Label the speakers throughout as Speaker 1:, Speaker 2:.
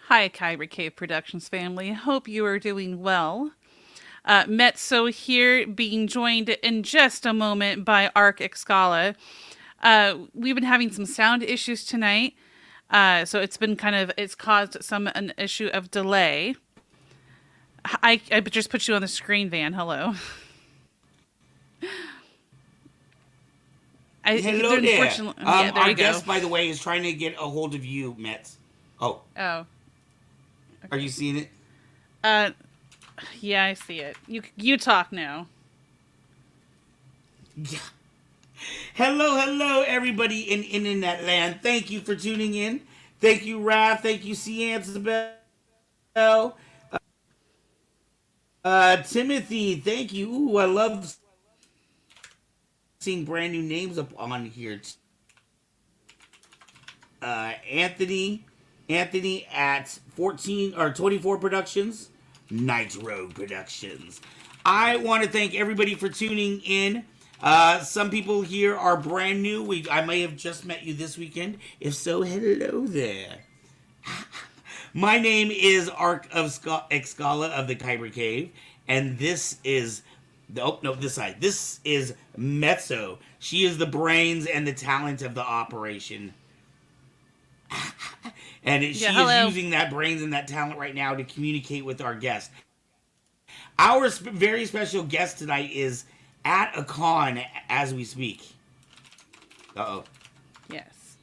Speaker 1: Hi, Kyber Cave Productions family. Hope you are doing well. Metso here, being joined in just a moment by Arc Excala. We've been having some sound issues tonight, so it's caused an issue of delay. I just put you on the screen, Van. Hello.
Speaker 2: Hello there.
Speaker 1: Unfortunately, yeah, there
Speaker 2: Our
Speaker 1: you go.
Speaker 2: guest, by the way, is trying to get a hold of you, Metz. Oh,
Speaker 1: Oh,
Speaker 2: are
Speaker 1: okay.
Speaker 2: you seeing it?
Speaker 1: Uh, yeah, I see it. You talk now.
Speaker 2: Yeah. Hello, everybody in internet land. Thank you for tuning in. Thank you, Raph. Thank you, C. Isabel. Timothy, thank you. Ooh, I love seeing brand new names up on here. Anthony, Anthony at 14 or 24 Productions, Nitro Productions. I want to thank everybody for tuning in. Some people here are brand new. I may have just met you this weekend. If so, hello there. My name is Arc of Excala of the Kyber Cave, and this is this side. This is Mezzo. She is the brains and the talent of the operation. And
Speaker 1: Yeah,
Speaker 2: she is
Speaker 1: hello.
Speaker 2: using that brains and that talent right now to communicate with our guest. Our very special guest tonight is at a con as we speak. Uh oh.
Speaker 1: Yes.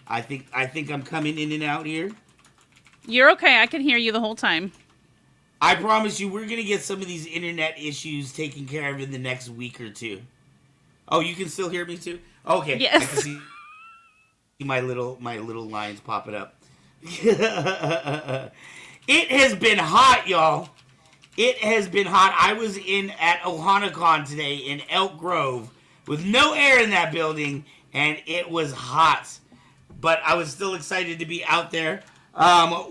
Speaker 2: I think I'm coming in and out here.
Speaker 1: You're okay. I can hear you the whole time.
Speaker 2: I promise you, we're gonna get some of these internet issues taken care of in the next week or two. Oh, you can still hear me too? Okay, I can
Speaker 1: Yes.
Speaker 2: see my little lines popping up. It has been hot, y'all. It has been hot. I was in at OhanaCon today in Elk Grove with no air in that building, and it was hot. But I was still excited to be out there.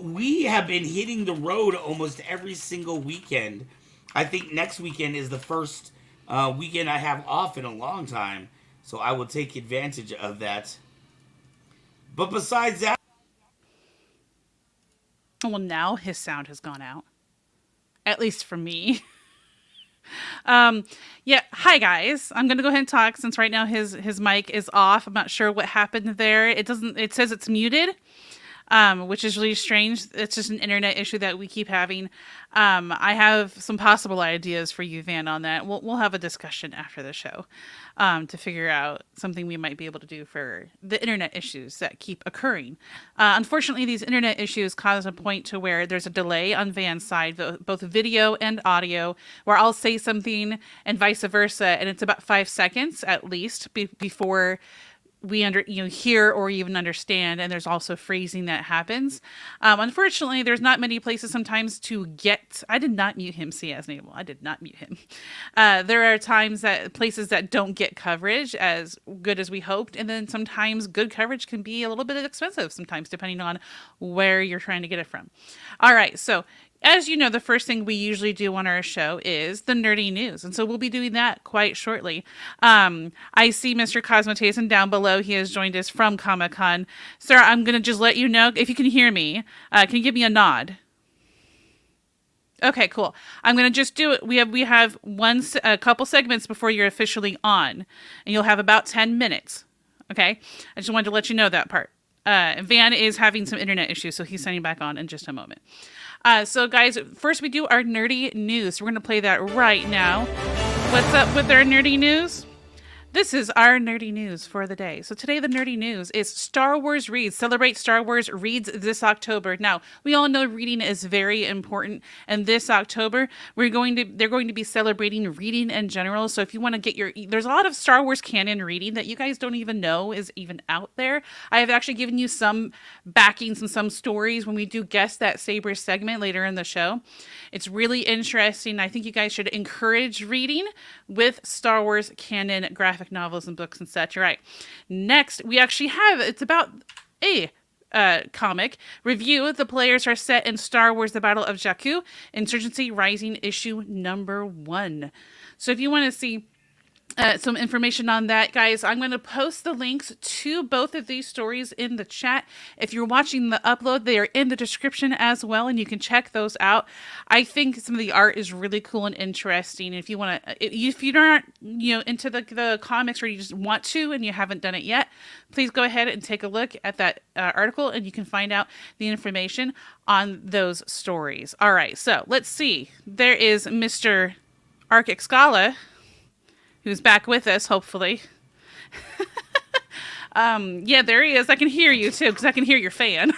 Speaker 2: We have been hitting the road almost every single weekend. I think next weekend is the first weekend I have off in a long time, so I will take advantage of that. But besides that,
Speaker 1: Well, now his sound has gone out. At least for me. Yeah. Hi guys. I'm gonna go ahead and talk since right now his mic is off. I'm not sure what happened there. It doesn't. It says it's muted. Which is really strange. It's just an internet issue that we keep having. I have some possible ideas for you, Van, on that. We'll have a discussion after the show to figure out something we might be able to do for the internet issues that keep occurring. Unfortunately, these internet issues cause a point to where there's a delay on Van's side, both video and audio, where I'll say something and vice versa, and it's about 5 seconds at least before we hear or even understand, and there's also phrasing that happens. Unfortunately, there's not many places sometimes to get. I did not mute him, CS Naval. I did not mute him. There are times that places that don't get coverage as good as we hoped, and then sometimes good coverage can be a little bit expensive sometimes depending on where you're trying to get it from. All right, so as you know, the first thing we usually do on our show is the nerdy news. And so we'll be doing that quite shortly. I see Mr. Cosmoe Tayson down below. He has joined us from Comic-Con. Sir, I'm going to just let you know if you can hear me. Can you give me a nod? Okay, cool. I'm going to just do it. We have a couple segments before you're officially on. And you'll have about 10 minutes. Okay? I just wanted to let you know that part. Van is having some internet issues, so he's signing back on in just a moment. So, guys, first we do our nerdy news. We're going to play that right now. What's up with our nerdy news? This is our nerdy news for the day. So today the nerdy news is Star Wars Reads. Celebrate Star Wars Reads this October. Now, we all know reading is very important, and this October they're going to be celebrating reading in general. So if you want to get there's a lot of Star Wars canon reading that you guys don't even know is even out there. I have actually given you some backings and some stories when we do guess that Saber segment later in the show. It's really interesting. I think you guys should encourage reading with Star Wars canon graphic novels and books and such. All right. Next, we actually it's about a comic review. The players are set in Star Wars: The Battle of Jakku, Insurgency Rising issue number 1. So if you want to see some information on that, guys. I'm going to post the links to both of these stories in the chat. If you're watching the upload, they are in the description as well, and you can check those out. I think some of the art is really cool and interesting. If you want to, if you're not, into the comics, or you just want to and you haven't done it yet, please go ahead and take a look at that article, and you can find out the information on those stories. All right, so let's see. There is Mr. Arctic Scala, who's back with us, hopefully. Yeah, there he is. I can hear you, too, because I can hear your fan.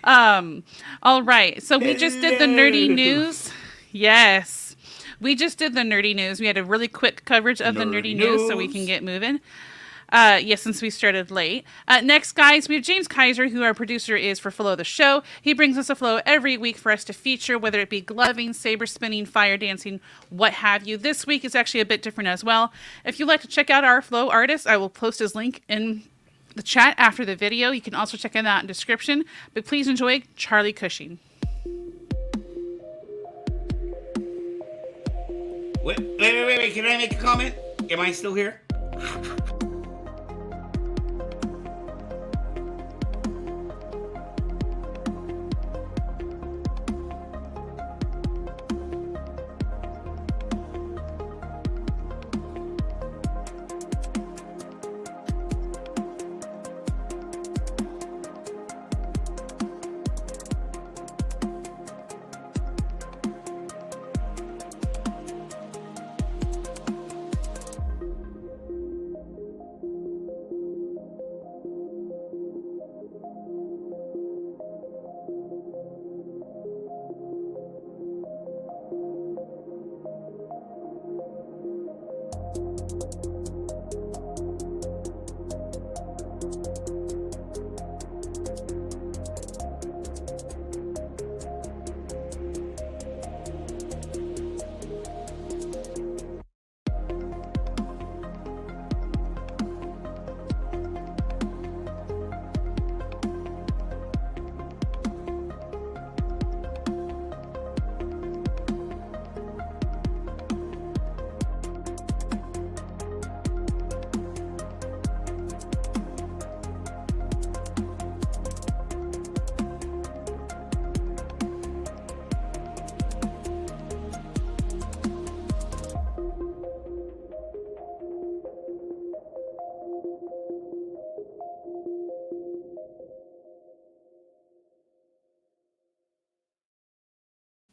Speaker 1: All right. So we just did the nerdy news. Yes. We just did the nerdy news. We had a really quick coverage of the nerdy news, so we can get moving. Yes, since we started late. Next, guys, we have James Kaiser, who our producer is for Flow the Show. He brings us a flow every week for us to feature, whether it be gloving, saber spinning, fire dancing, what have you. This week is actually a bit different as well. If you'd like to check out our flow artist, I will post his link in the chat after the video. You can also check it out in the description. But please enjoy Charlie Cushing.
Speaker 2: Wait. Can I make a comment? Am I still here?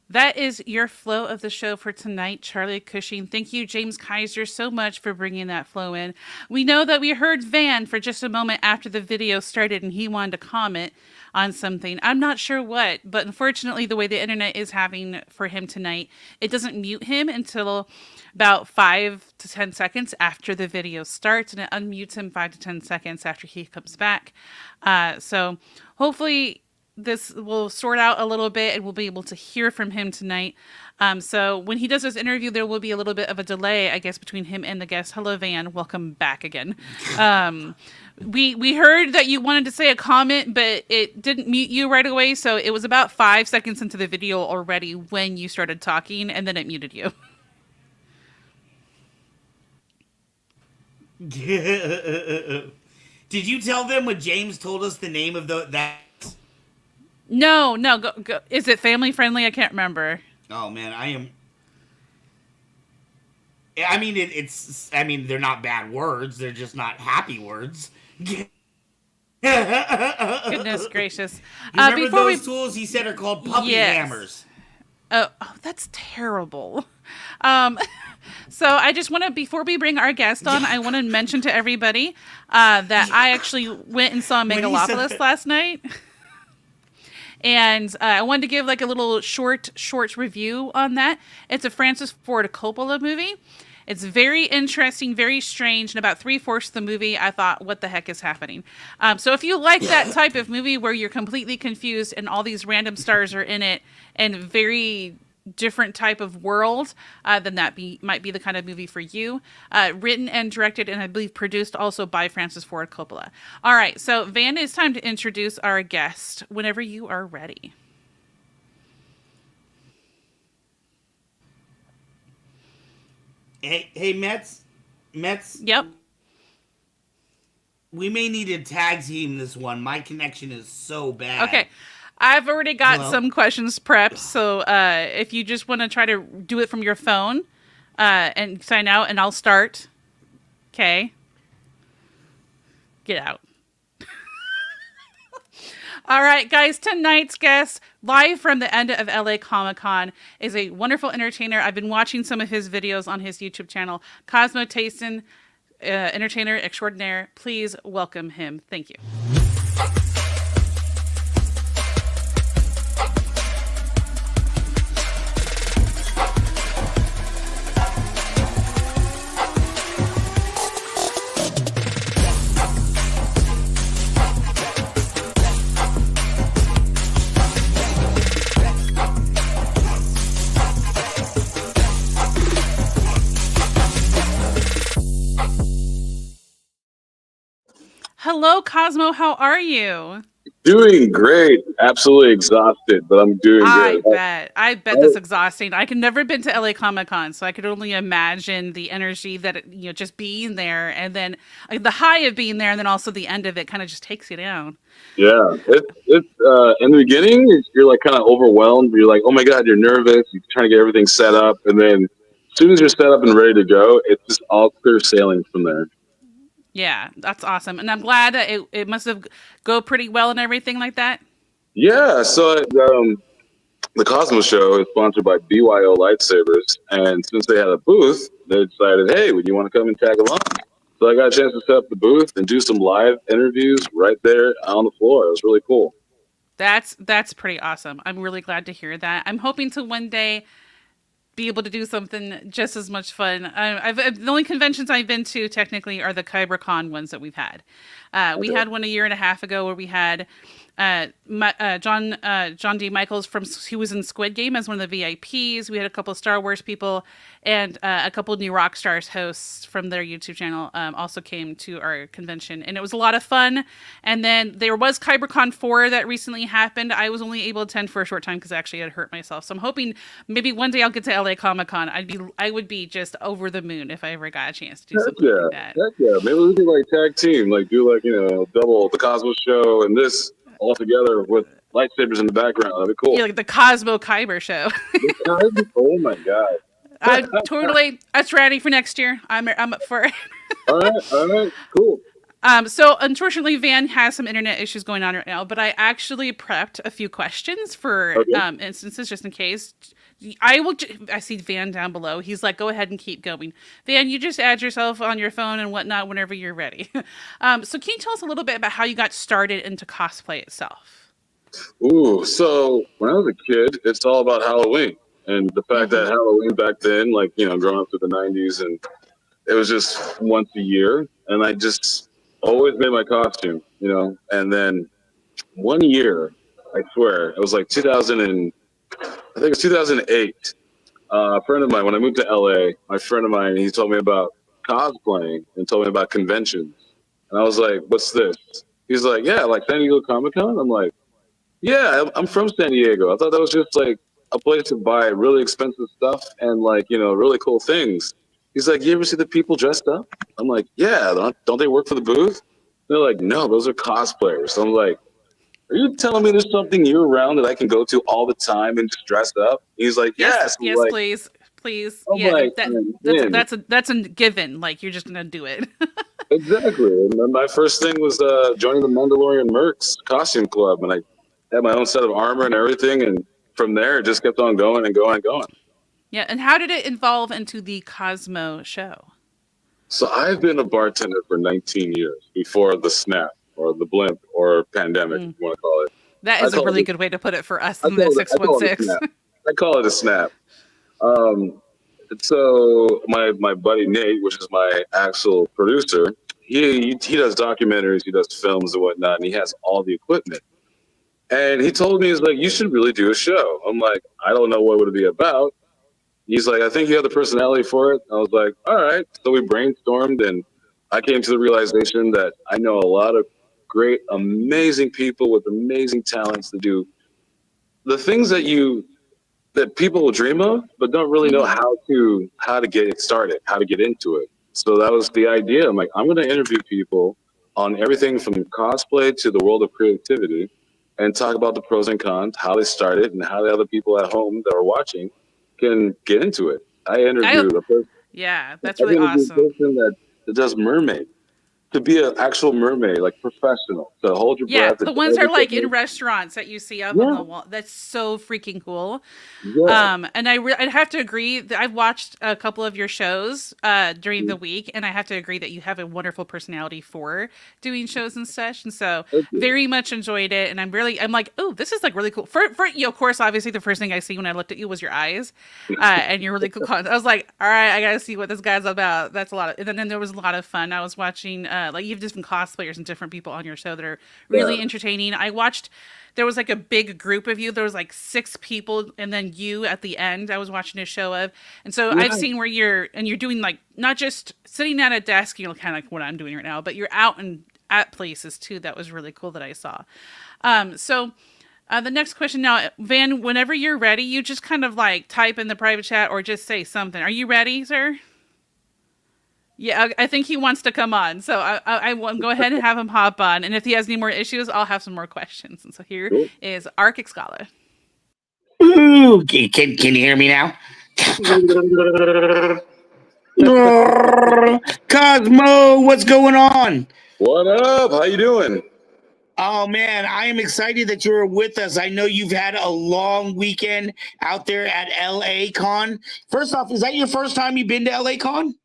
Speaker 1: That is your flow of the show for tonight, Charlie Cushing. Thank you, James Kaiser, so much for bringing that flow in. We know that we heard Van for just a moment after the video started, and he wanted to comment on something. I'm not sure what, but unfortunately, the way the internet is having for him tonight, it doesn't mute him until about 5 to 10 seconds after the video starts, and it unmutes him 5 to 10 seconds after he comes back. So hopefully this will sort out a little bit and we'll be able to hear from him tonight. So when he does his interview, there will be a little bit of a delay, I guess, between him and the guest. Hello, Van. Welcome back again. We heard that you wanted to say a comment, but it didn't mute you right away. So it was about 5 seconds into the video already when you started talking, and then it muted you.
Speaker 2: Did you tell them when James told us the name of that?
Speaker 1: No, go. Is it family friendly? I can't remember.
Speaker 2: Oh man, I am. I mean, it's. I mean, they're not bad words. They're just not happy words.
Speaker 1: Goodness gracious!
Speaker 2: Remember before those tools he said are called puppy hammers.
Speaker 1: Oh, that's terrible. So I just want to, before we bring our guest on, I want to mention to everybody that I actually went and saw Megalopolis last night. And I wanted to give like a little short review on that. It's a Francis Ford Coppola movie. It's very interesting, very strange. And about 3/4 of the movie, I thought, what the heck is happening? So if you like that type of movie where you're completely confused and all these random stars are in it and very different type of world, then that might be the kind of movie for you. Written and directed and I believe produced also by Francis Ford Coppola. All right, so Van, it's time to introduce our guest whenever you are ready.
Speaker 2: Hey Mets, Mets,
Speaker 1: Yep.
Speaker 2: we may need to tag team this one. My connection is so bad.
Speaker 1: Okay. I've already got
Speaker 2: Hello?
Speaker 1: some questions prepped, so if you just want to try to do it from your phone and sign out, and I'll start. Okay. Get out. All right, guys, tonight's guest, live from the end of LA Comic Con, is a wonderful entertainer. I've been watching some of his videos on his YouTube channel, Cosmoe Tayson, entertainer extraordinaire. Please welcome him. Thank you. Hello, Cosmo. How are you?
Speaker 3: Doing great. Absolutely exhausted, but I'm doing
Speaker 1: I
Speaker 3: good.
Speaker 1: bet. I bet that's exhausting. I could never been to LA Comic Con, so I could only imagine the energy that just being there, and then the high of being there, and then also the end of it kind of just takes you down.
Speaker 3: Yeah, it's in the beginning, you're like kind of overwhelmed. You're like, oh my god, you're nervous. You're trying to get everything set up, and then as soon as you're set up and ready to go, it's just all clear sailing from there.
Speaker 1: Yeah, that's awesome, and I'm glad that it must have go pretty well and everything like that.
Speaker 3: Yeah. So the Cosmo Show is sponsored by BYO Lightsabers, and since they had a booth, they decided, hey, would you want to come and tag along? So I got a chance to set up the booth and do some live interviews right there on the floor. It was really cool.
Speaker 1: That's pretty awesome. I'm really glad to hear that. I'm hoping to one day be able to do something just as much fun. The only conventions I've been to technically are the KyberCon ones that we've had. We
Speaker 3: Okay.
Speaker 1: had one a year and a half ago where we had John D. Michaels he was in Squid Game as one of the VIPs. We had a couple of Star Wars people and a couple of New Rock Stars hosts from their YouTube channel also came to our convention, and it was a lot of fun. And then there was KyberCon 4 that recently happened. I was only able to attend for a short time because I actually had hurt myself. So I'm hoping maybe one day I'll get to LA Comic Con. I would be just over the moon if I ever got a chance to do
Speaker 3: Heck
Speaker 1: something
Speaker 3: yeah.
Speaker 1: like that.
Speaker 3: Heck yeah. Maybe we could like tag team, like do like, double the Cosmo Show and this all together with lightsabers in the background. That'd be cool.
Speaker 1: Yeah, like the Cosmo Kyber show.
Speaker 3: Oh my god.
Speaker 1: That's ready for next year. I'm up for it.
Speaker 3: All right, cool.
Speaker 1: So unfortunately, Van has some internet issues going on right now, but I actually prepped a few questions for
Speaker 3: Okay.
Speaker 1: instances just in case. I see Van down below. He's like, go ahead and keep going. Van, you just add yourself on your phone and whatnot whenever you're ready. So can you tell us a little bit about how you got started into cosplay itself?
Speaker 3: Ooh, so when I was a kid, it's all about Halloween. And the fact that
Speaker 1: Mm-hmm.
Speaker 3: Halloween back then, like, growing up through the 90s, and it was just once a year. And I just always made my costume, And then one year, I swear, it was like 2000 and I think it was 2008. A friend of mine, when I moved to LA, my friend of mine, he told me about cosplaying and told me about conventions. And I was like, what's this? He's like, yeah, like San Diego Comic Con. I'm like, yeah, I'm from San Diego. I thought that was just like a place to buy really expensive stuff and like, really cool things. He's like, you ever see the people dressed up? I'm like, yeah, don't they work for the booth? They're like, no, those are cosplayers. So I'm like, are you telling me there's something year round that I can go to all the time and just dress up? He's like,
Speaker 1: Yes,
Speaker 3: yes. I'm
Speaker 1: yes,
Speaker 3: like,
Speaker 1: please, please.
Speaker 3: I'm
Speaker 1: Yeah,
Speaker 3: like, man,
Speaker 1: that's a given. Like you're just gonna do it.
Speaker 3: exactly. And then my first thing was joining the Mandalorian Mercs costume club, and I had my own set of armor and everything. And from there, it just kept on going and going and going.
Speaker 1: Yeah, and how did it evolve into the Cosmo show?
Speaker 3: So I've been a bartender for 19 years before the snap or the blimp or pandemic, if
Speaker 1: Mm.
Speaker 3: you want to call it.
Speaker 1: That
Speaker 3: I
Speaker 1: is a
Speaker 3: call
Speaker 1: really
Speaker 3: it,
Speaker 1: good way to put it for us
Speaker 3: I
Speaker 1: in the
Speaker 3: call it, I call it a
Speaker 1: 616.
Speaker 3: snap. I call it a snap. Um, so my buddy Nate, which is my actual producer, he does documentaries, he does films and whatnot, and he has all the equipment. And he told me, he's like, you should really do a show. I'm like, I don't know what would it be about. He's like, I think you have the personality for it. I was like, all right. So we brainstormed, and I came to the realization that I know a lot of great, amazing people with amazing talents to do the things that people will dream of, but don't really know
Speaker 1: Hmm.
Speaker 3: how to get it started, how to get into it. So that was the idea. I'm like, I'm going to interview people on everything from cosplay to the world of creativity and talk about the pros and cons, how they started, and how the other people at home that are watching can get into it. I
Speaker 1: I
Speaker 3: interviewed a person,
Speaker 1: Yeah, that's
Speaker 3: I
Speaker 1: really
Speaker 3: interviewed a
Speaker 1: awesome.
Speaker 3: person that does mermaid, to be an actual mermaid, like professional, to hold your
Speaker 1: Yeah,
Speaker 3: breath and
Speaker 1: the ones that
Speaker 3: every
Speaker 1: are like in
Speaker 3: technique.
Speaker 1: restaurants that you see up on
Speaker 3: Yeah,
Speaker 1: the wall. That's so freaking cool.
Speaker 3: yeah.
Speaker 1: And I'd have to agree that I've watched a couple of your shows during the week, and I have to agree that you have a wonderful personality for doing shows and such. And so,
Speaker 3: Thank you.
Speaker 1: very much enjoyed it. And I'm like, oh, this is like really cool. For you know, of course, obviously, the first thing I see when I looked at you was your eyes, and your really cool content. I was like, all right, I gotta see what this guy's about. That's a lot of. And then there was a lot of fun. I was watching like you have different cosplayers and different people on your show that are
Speaker 3: Yeah.
Speaker 1: really entertaining. I watched there was like a big group of you. There was like 6 people, and then you at the end. I was watching a show of, and so I've
Speaker 3: Yeah.
Speaker 1: seen where you're doing like not just sitting at a desk, you know, kind of like what I'm doing right now, but you're out and at places too. That was really cool that I saw. The next question now, Van. Whenever you're ready, you just kind of like type in the private chat or just say something. Are you ready, sir? Yeah, I think he wants to come on. So I will go ahead and have him hop on. And if he has any more issues, I'll have some more questions. And so here
Speaker 3: Cool.
Speaker 1: is Arctic Scala.
Speaker 2: Ooh, can you hear me now? Cosmo, what's going on?
Speaker 3: What up? How you doing?
Speaker 2: Oh man, I am excited that you're with us. I know you've had a long weekend out there at LA Con. First off, is that your first time you've been to LA Con?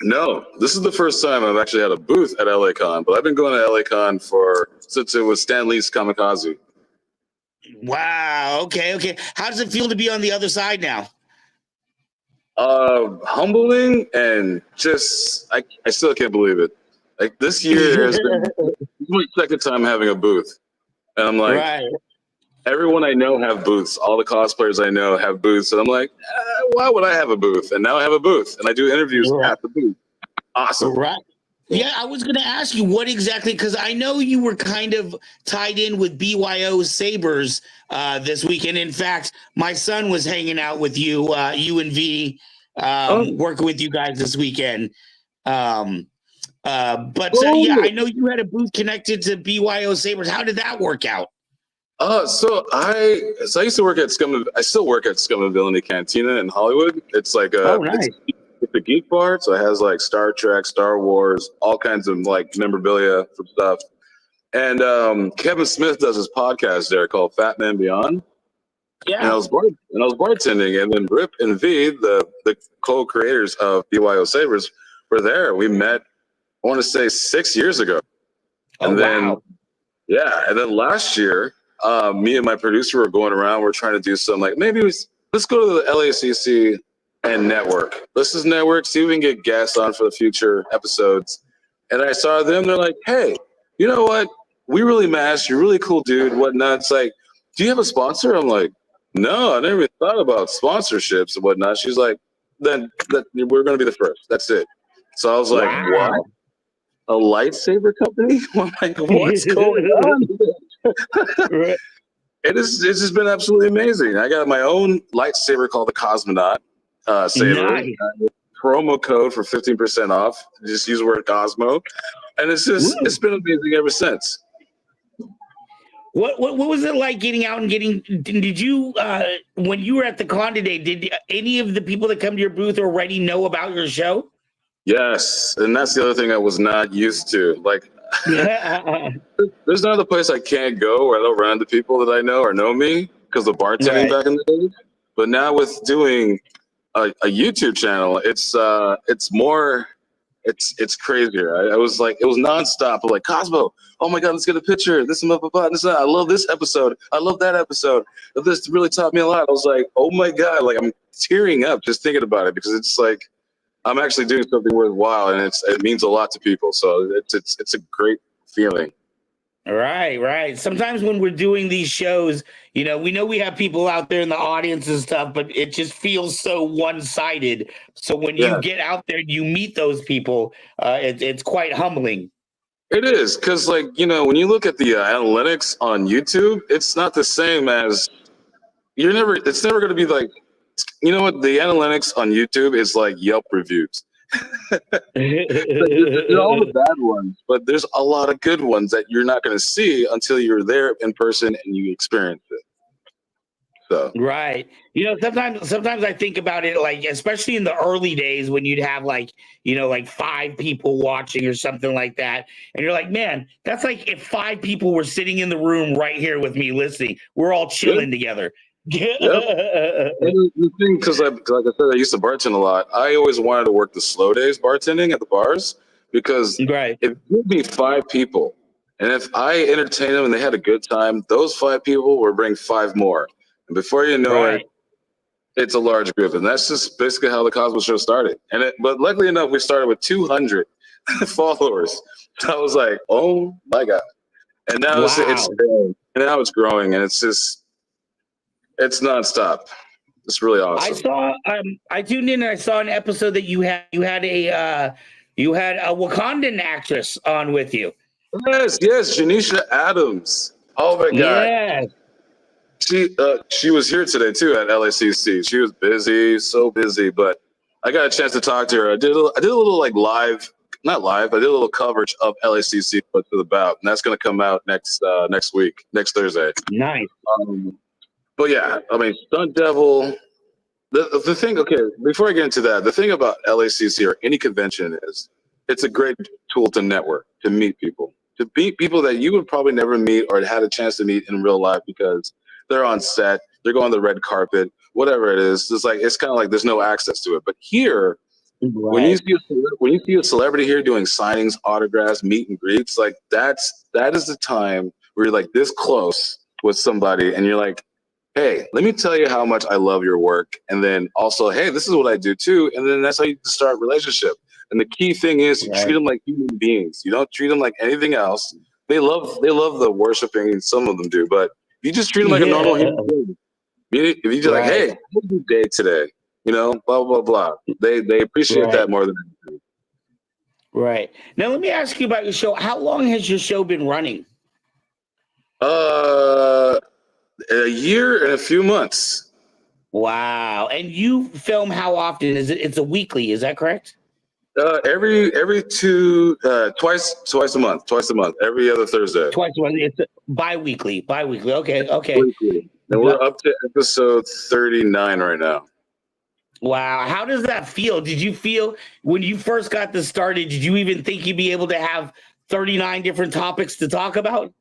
Speaker 3: No, this is the first time I've actually had a booth at LA Con, but I've been going to LA Con since it was Stan Lee's Kamikaze.
Speaker 2: Wow. Okay. How does it feel to be on the other side now?
Speaker 3: Humbling and just I still can't believe it. Like this year has been this is my second time having a booth, and I'm like,
Speaker 2: Right.
Speaker 3: everyone I know have booths. All the cosplayers I know have booths, and I'm like, why would I have a booth? And now I have a booth, and I do interviews
Speaker 2: Right.
Speaker 3: at the booth. Awesome.
Speaker 2: Right. Yeah, I was going to ask you what exactly, because I know you were kind of tied in with BYO Sabers this weekend. In fact, my son was hanging out with you, you and V, working with you guys this weekend. Yeah, I know you had a booth connected to BYO Sabers. How did that work out?
Speaker 3: So I used to work at I still work at Scumability Cantina in Hollywood. It's like
Speaker 2: Nice.
Speaker 3: it's a geek bar, so it has like Star Trek, Star Wars, all kinds of like memorabilia for stuff. And Kevin Smith does his podcast there called Fat Man Beyond. And I was bartending, and then Rip and V, the co-creators of BYO Sabers, were there. We met, I want to say 6 years ago. And then last year, me and my producer were going around. We're trying to do some like let's go to the LACC and network. Let's just network, see if we can get guests on for the future episodes. And I saw them. They're like, hey, you know what? We really matched. You're a really cool dude. Whatnot. It's like, do you have a sponsor? I'm like, no, I never even thought about sponsorships and whatnot. She's like, then we're going to be the first. That's it. So I was like, what? A lightsaber company? I'm like, what's going on? It's just been absolutely amazing. I got my own lightsaber called the Cosmonaut saber.
Speaker 2: Nice.
Speaker 3: Promo code for 15% off. Just use the word Cosmo. And it's been amazing ever since.
Speaker 2: What was it like getting out and did you when you were at the con today, did any of the people that come to your booth already know about your show?
Speaker 3: Yes, and that's the other thing I was not used to. Like, there's not a place I can't go where I don't run into people that I know or know me because of bartending back in the day. But now with doing a YouTube channel, it's crazier. I was like, it was nonstop. I'm like, Cosmo, oh my God, let's get a picture. This and that. I love this episode. I love that episode. This really taught me a lot. I was like, oh my God, like I'm tearing up just thinking about it because it's like I'm actually doing something worthwhile and it means a lot to people. So it's a great feeling.
Speaker 2: Right. Sometimes when we're doing these shows, we know we have people out there in the audience and stuff, but it just feels so one-sided. So when you get out there, you meet those people, it's quite humbling.
Speaker 3: It is, because like, when you look at the analytics on YouTube, it's not the same as it's never going to be like, the analytics on YouTube is like Yelp reviews. There's all the bad ones, but there's a lot of good ones that you're not going to see until you're there in person and you experience it. So
Speaker 2: Right. Sometimes I think about it, like, especially in the early days when you'd have like, like 5 people watching or something like that. And you're like, man, that's like if 5 people were sitting in the room right here with me listening, we're all chilling together.
Speaker 3: yep. The thing, because like I said, I used to bartend a lot. I always wanted to work the slow days bartending at the bars because
Speaker 2: Right.
Speaker 3: if you'd be 5 people, and if I entertained them and they had a good time, those 5 people would bring 5 more. And before you know
Speaker 2: Right.
Speaker 3: it, it's a large group. And that's just basically how the Cosmo Show started. But luckily enough, we started with 200 followers. So I was like, oh my God. And now it's growing. And now it's growing. And it's nonstop. It's really awesome.
Speaker 2: I tuned in and I saw an episode that you had a Wakandan actress on with you.
Speaker 3: Yes, Janisha Adams. Oh my God.
Speaker 2: Yes.
Speaker 3: She was here today too at LACC. She was busy, so busy, but I got a chance to talk to her. I did a little like not live. I did a little coverage of LACC to the bout, and that's going to come out next week, next Thursday.
Speaker 2: Nice.
Speaker 3: But yeah, I mean, Stunt Devil. The thing, okay, before I get into that, the thing about LACC or any convention is it's a great tool to network, to meet people, that you would probably never meet or had a chance to meet in real life because they're on set, they're going on the red carpet, whatever it is. It's kind of like there's no access to it. But here, when you see a celebrity here doing signings, autographs, meet and greets, like that is the time where you're like this close with somebody, and you're like, hey, let me tell you how much I love your work, and then also, hey, this is what I do too, and then that's how you start a relationship. And the key thing is you treat them like human beings. You don't treat them like anything else. They love the worshiping, some of them do, but you just treat them like a normal human being. If you just like, hey, how's your day today? Blah, blah, blah. They appreciate that more than anything.
Speaker 2: Right. Now, let me ask you about your show. How long has your show been running?
Speaker 3: A year and a few months.
Speaker 2: Wow. And you film how often? It's a weekly, is that correct?
Speaker 3: Twice a month, every other Thursday.
Speaker 2: Twice a month. It's bi-weekly. Okay.
Speaker 3: Weekly. And we're up to episode 39 right now.
Speaker 2: Wow. How does that feel? Did you feel when you first got this started, did you even think you'd be able to have 39 different topics to talk about?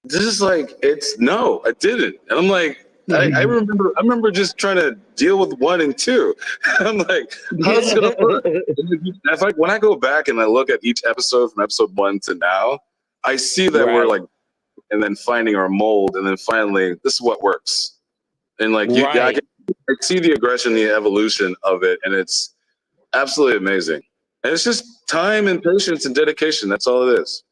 Speaker 3: This is like, no, I didn't. And I'm like, I remember just trying to deal with 1 and 2. I'm like, how's this gonna work? When I go back and I look at each episode from episode 1 to now, I see that we're like, and then finding our mold, and then finally, this is what works. And like, I see the aggression, the evolution of it, and it's absolutely amazing. And it's just time and patience and dedication. That's all it is.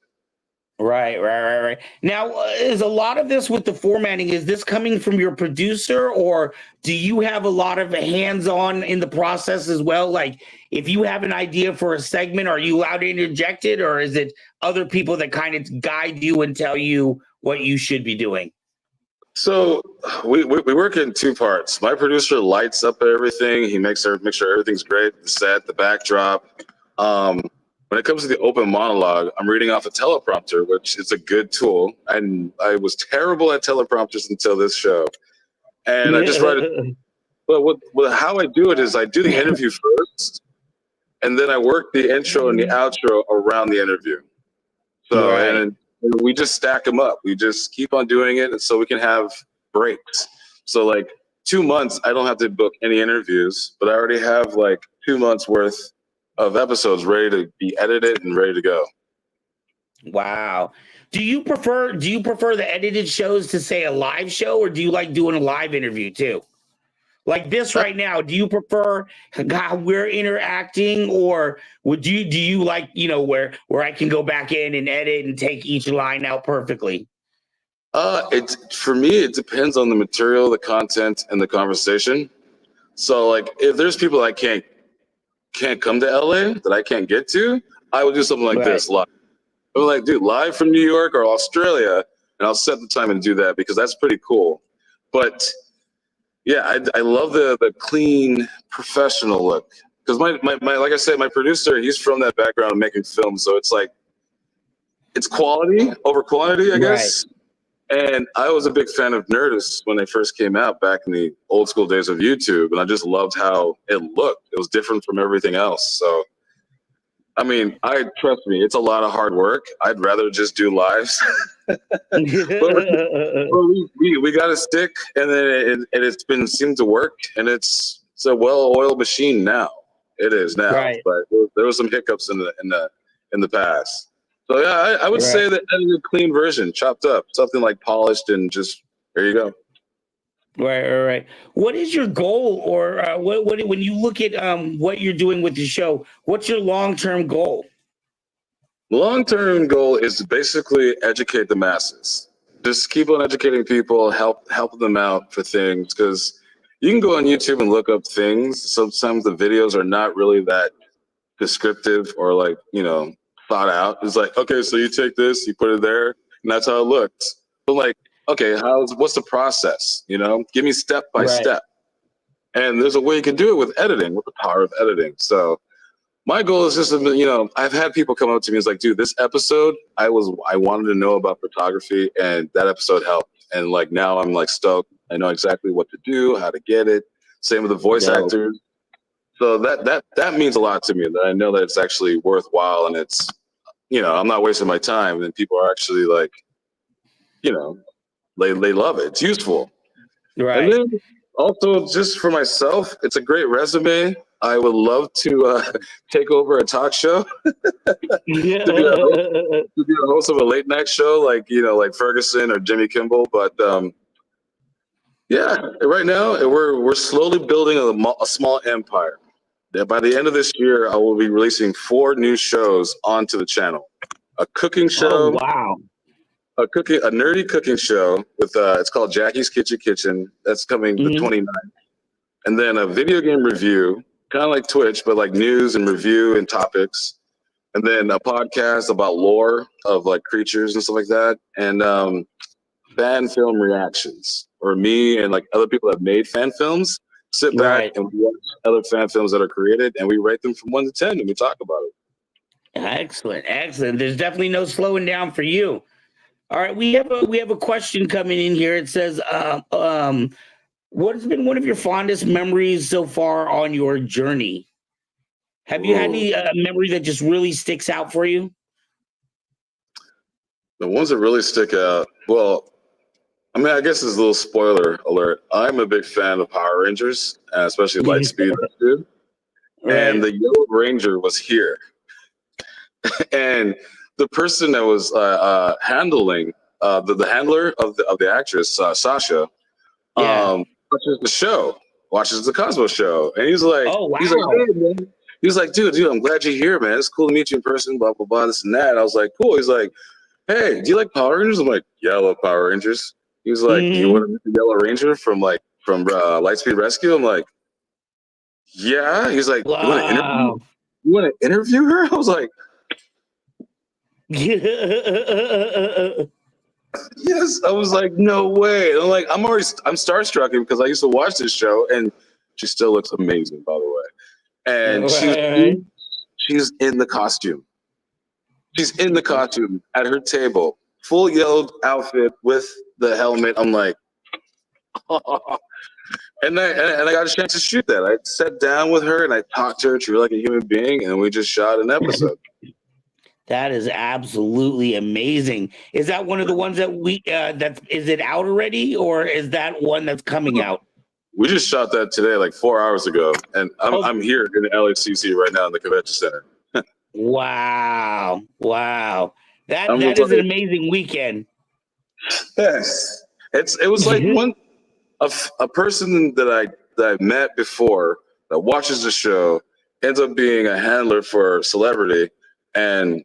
Speaker 2: Right. Now, is a lot of this with the formatting, is this coming from your producer, or do you have a lot of hands-on in the process as well? Like, if you have an idea for a segment, are you allowed to interject it, or is it other people that kind of guide you and tell you what you should be doing?
Speaker 3: So we work in 2 parts. My producer lights up everything. He makes sure everything's great, the set, the backdrop. When it comes to the open monologue, I'm reading off a teleprompter, which is a good tool. And I was terrible at teleprompters until this show. And I just write it. But how I do it is I do the interview first, and then I work the intro and the outro around the interview. So, and we just stack them up. We just keep on doing it, and so we can have breaks. So like 2 months, I don't have to book any interviews, but I already have like 2 months worth of episodes ready to be edited and ready to go.
Speaker 2: Wow. Do you prefer the edited shows to, say, a live show, or do you like doing a live interview too? Like this right now, do you prefer how we're interacting, or do you like, where I can go back in and edit and take each line out perfectly?
Speaker 3: For me, it depends on the material, the content, and the conversation. So like if there's people I can't come to LA that I can't get to, I would do something like this live. I'm like, dude, live from New York or Australia, and I'll set the time and do that because that's pretty cool. But yeah, I love the clean, professional look. because my like I said, my producer, he's from that background of making films, so it's like it's quality over quantity, I
Speaker 4: Right.
Speaker 3: guess. And I was a big fan of Nerdist when they first came out back in the old school days of YouTube, and I just loved how it looked. It was different from everything else. So, I mean, I trust me, it's a lot of hard work. I'd rather just do lives, but we got to stick, and then it's been seemed to work, and it's a well-oiled machine now. It is now,
Speaker 4: Right.
Speaker 3: but there was some hiccups in the past. So yeah, I would
Speaker 4: Right.
Speaker 3: say that a clean version, chopped up, something like polished, and just there you go.
Speaker 4: Right. What is your goal, or what when you look at what you're doing with the show? What's your long-term goal?
Speaker 3: Long-term goal is to basically educate the masses. Just keep on educating people, help them out for things, because you can go on YouTube and look up things. Sometimes the videos are not really that descriptive or like, thought out. It's like, okay, so you take this, you put it there, and that's how it looks. But like, okay, what's the process? Give me step by step. And there's a way you can do it with editing, with the power of editing. So my goal is just, I've had people come up to me and it's like, dude, this episode, I wanted to know about photography, and that episode helped. And like now I'm like stoked. I know exactly what to do, how to get it. Same with the voice actors. So that means a lot to me, that I know that it's actually worthwhile, and it's, I'm not wasting my time. And people are actually like, they love it. It's useful.
Speaker 4: Right.
Speaker 3: And then also, just for myself, it's a great resume. I would love to take over a talk show, to be a host of a late night show, like Ferguson or Jimmy Kimmel. But yeah, right now we're slowly building a small empire. By the end of this year, I will be releasing 4 new shows onto the channel. A cooking show.
Speaker 4: Oh, wow.
Speaker 3: A nerdy cooking show with it's called Jackie's Kitchen. That's coming the 29th. And then a video game review, kind of like Twitch, but like news and review and topics. And then a podcast about lore of like creatures and stuff like that. And fan film reactions, or me and like other people that made fan films sit back and watch other fan films that are created, and we rate them from 1 to 10 and we talk about it.
Speaker 4: Excellent. There's definitely no slowing down for you. All right, we have a question coming in here. It says, what has been one of your fondest memories so far on your journey? Have you had any memory that just really sticks out for you?
Speaker 3: The ones that really stick out, well, I mean, I guess it's a little spoiler alert. I'm a big fan of Power Rangers, especially Lightspeed Rescue. And the Yellow Ranger was here. And the person that was handling the handler of the actress, Sasha, watches the show, watches the Cosmoe show, and he's like,
Speaker 4: "Oh wow!"
Speaker 3: He's like, "Hey, man." He's like, "Dude, I'm glad you're here, man. It's cool to meet you in person." Blah blah blah, this and that. I was like, "Cool." He's like, "Hey, do you like Power Rangers?" I'm like, "Yeah, I love Power Rangers." He was like, "You want to meet the Yellow Ranger from Lightspeed Rescue?" I'm like, "Yeah." He's like,
Speaker 4: Wow.
Speaker 3: You want to interview her?" I was like, yes. I was like, no way. And I'm like, I'm starstruck because I used to watch this show, and she still looks amazing, by the way. And she's in the costume. She's in the costume at her table, full yellow outfit with the helmet. I'm like, oh. And I got a chance to shoot that. I sat down with her and I talked to her, treated her like a human being, and we just shot an episode.
Speaker 4: That is absolutely amazing. Is that one of the ones that is it out already, or is that one that's coming out?
Speaker 3: We just shot that today, like 4 hours ago, and I'm here in the LHCC right now in the convention center.
Speaker 4: Wow. That is an amazing weekend.
Speaker 3: Yes. It was like a person that I met before that watches the show ends up being a handler for a celebrity, and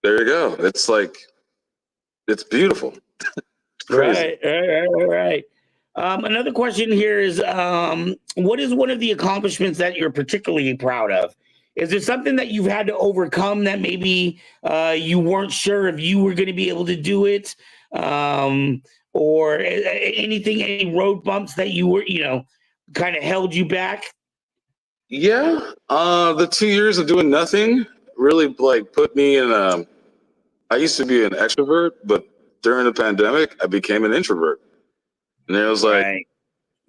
Speaker 3: there you go. It's like, it's beautiful.
Speaker 4: Right. Another question here is, what is one of the accomplishments that you're particularly proud of? Is there something that you've had to overcome that maybe you weren't sure if you were going to be able to do it? Or anything, any road bumps that you were, kind of held you back?
Speaker 3: Yeah. The 2 years of doing nothing really like put me in I used to be an extrovert, but during the pandemic, I became an introvert. And it was like,
Speaker 4: Right.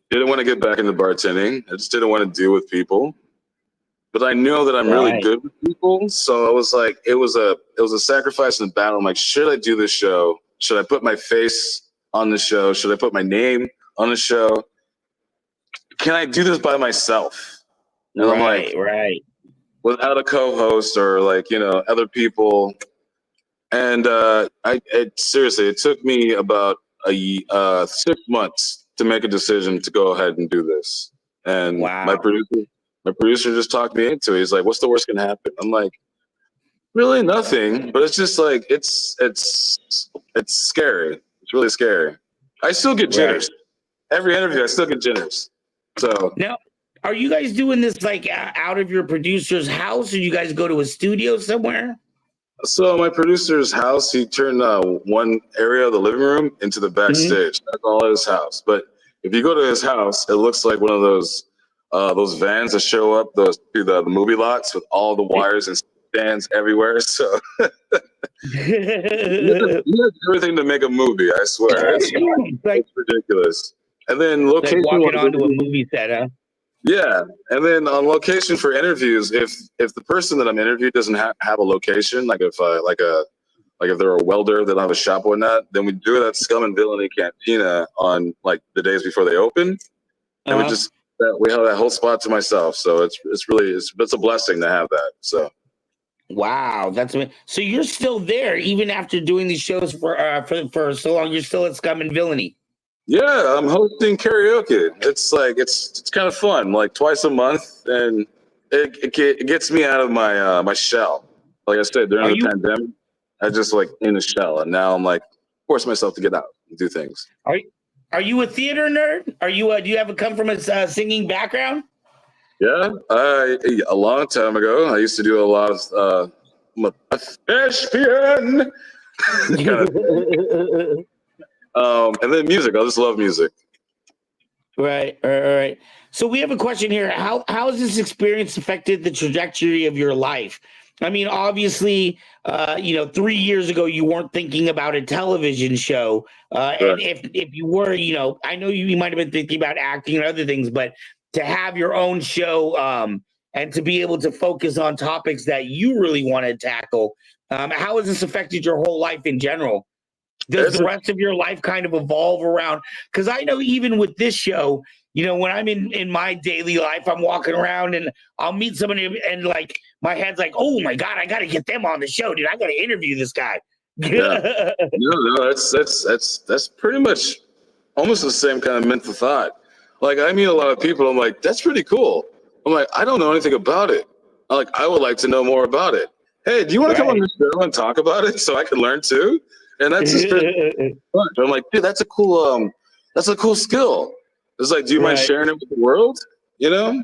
Speaker 3: didn't want to get back into bartending. I just didn't want to deal with people. But I know that I'm really
Speaker 4: Right.
Speaker 3: good with people. So I was like, it was a sacrifice in the battle. I'm like, should I do this show? Should I put my face on the show? Should I put my name on the show? Can I do this by myself? And I'm like,
Speaker 4: Right. Right.
Speaker 3: without a co-host or like, other people. And seriously, it took me about 6 months to make a decision to go ahead and do this. And
Speaker 4: Wow.
Speaker 3: my producer just talked me into it. He's like, "What's the worst can happen?" I'm like, "Really, nothing." But it's just like it's scary. It's really scary. I still get
Speaker 4: Right.
Speaker 3: jitters. Every interview, I still get jitters. So
Speaker 4: Now, are you guys doing this like out of your producer's house, or you guys go to a studio somewhere?
Speaker 3: So my producer's house, he turned one area of the living room into the
Speaker 4: Mhm.
Speaker 3: backstage. That's all at his house. But if you go to his house, it looks like one of those vans that show up those to the movie lots with all the wires and stands everywhere. So he has everything to make a movie. I swear,
Speaker 4: like
Speaker 3: it's ridiculous. And then
Speaker 4: like
Speaker 3: location
Speaker 4: walking onto a
Speaker 3: wise,
Speaker 4: movie set, huh?
Speaker 3: yeah, and then on location for interviews, if the person that I'm interviewed doesn't have a location, like if they're a welder, they don't have a shop or whatnot, then we do it at Scum and Villainy Cantina on like the days before they open, and
Speaker 4: Uh-huh.
Speaker 3: we have that whole spot to myself. So it's a blessing to have that. So
Speaker 4: Wow, so you're still there even after doing these shows for so long. You're still at Scum and Villainy.
Speaker 3: yeah, I'm hosting karaoke. It's like it's kind of fun, like twice a month, and it gets me out of my shell. Like I said,
Speaker 4: Are
Speaker 3: during the
Speaker 4: you
Speaker 3: pandemic, I just like in a shell, and now I'm like force myself to get out and do things.
Speaker 4: are are you a theater nerd? Are you do you have come from a singing background?
Speaker 3: Yeah, a long time ago, I used to do a lot of thespian kind of thing. And then music. I just love music.
Speaker 4: Right, all right. So we have a question here. How has this experience affected the trajectory of your life? I mean, obviously, 3 years ago you weren't thinking about a television show,
Speaker 3: Right.
Speaker 4: and if you were, I know you might have been thinking about acting and other things, but to have your own show, and to be able to focus on topics that you really want to tackle, how has this affected your whole life in general? Does
Speaker 3: It's
Speaker 4: the rest of your life kind of evolve around? Because I know even with this show, when I'm in my daily life, I'm walking around and I'll meet somebody and like my head's like, oh my God, I got to get them on the show, dude. I got to interview this guy.
Speaker 3: yeah. No, that's pretty much almost the same kind of mental thought. Like I meet a lot of people. I'm like, that's pretty cool. I'm like, I don't know anything about it. I'm like, I would like to know more about it. Hey, do you want to come on
Speaker 4: Right.
Speaker 3: the show and talk about it so I can learn too? And that's just pretty fun. I'm like, dude, that's a cool skill. It's like, do you mind
Speaker 4: Right.
Speaker 3: sharing it with the world? You know?